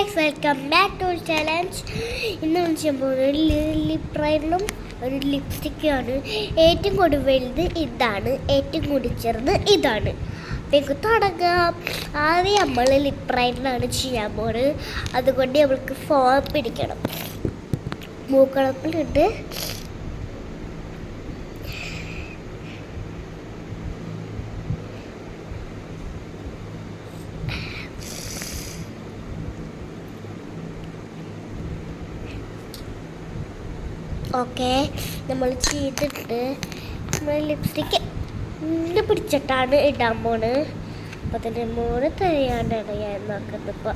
Guys, welcome back to challenge. ഇന്ന് ചെയ്യുമ്പോൾ ഒരു ലിപ് ലൈനറും ഒരു ലിപ്സ്റ്റിക്കാണ്. ഏറ്റവും കൂടുതൽ വലുത് ഇതാണ്, ഏറ്റവും കൂടുതൽ ചെറുത് ഇതാണ്. നമുക്ക് തുടങ്ങാം. ആദ്യം നമ്മൾ ലിപ് ലൈനറാണ് ചെയ്യാൻ പോകുന്നത്. അതുകൊണ്ട് നമ്മൾക്ക് ഫോം പിടിക്കണം. മൂക്കളപ്പിലുണ്ട്. ഓക്കെ, നമ്മൾ ചെയ്തിട്ട് നമ്മൾ ലിപ്സ്റ്റിക്ക് പിടിച്ചിട്ടാണ് ഇടാൻ പോണ്. അപ്പം അതിൻ്റെ മോള് തയ്യാണ്ടാണ് ഞാൻ നോക്കുന്നത്.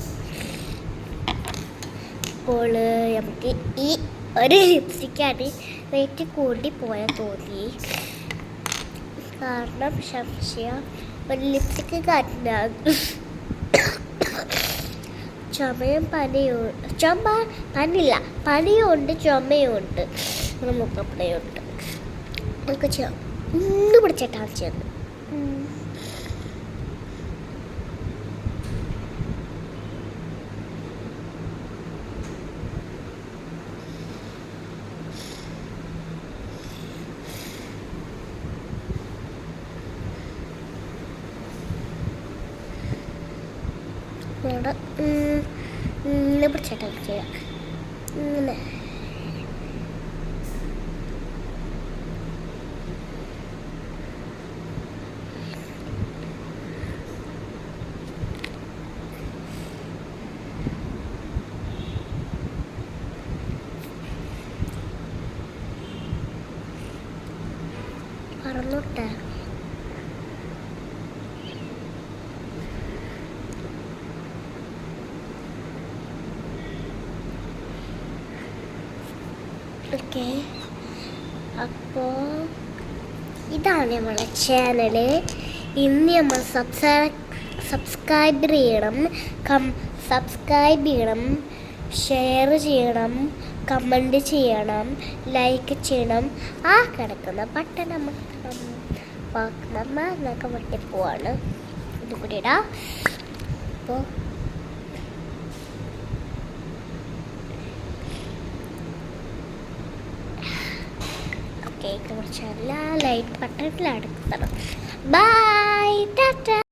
ഇപ്പോൾ നമുക്ക് ഈ ഒരു ലിപ്സ്റ്റിക്കാണ് റേറ്റ് കൂടി പോയാൽ തോന്നി. കാരണം സംശയം ഒരു ലിപ്സ്റ്റിക്ക് കാരണം പനിയുണ്ട്, ചുമയുണ്ട്, മുക്കപ്പടയുണ്ട്. നമുക്ക് ഒന്ന് പിടിച്ചിട്ടാണ് ചെയ്യുന്നത്. ഇങ്ങനെ പിടിച്ചിട്ടാണ് ചെയ്യാം. ഇങ്ങനെ പറന്നോട്ടെ. ഓക്കെ, അപ്പോൾ ഇതാണ് നമ്മളെ ചാനൽ. ഇന്ന് നമ്മൾ സബ്സ്ക്രൈബ് ചെയ്യണം, ഷെയർ ചെയ്യണം, കമൻറ്റ് ചെയ്യണം, ലൈക്ക് ചെയ്യണം. ആ കിടക്കുന്ന ബട്ടൺ നമുക്ക് വെട്ടി പോവാണ്. ഇത് കൂടി ഇടാം. അപ്പോൾ കേക്ക് മുറിച്ചല്ല, ലൈറ്റ് ബട്ടണിൽ അടുക്കണം. ബൈ, ടാറ്റ.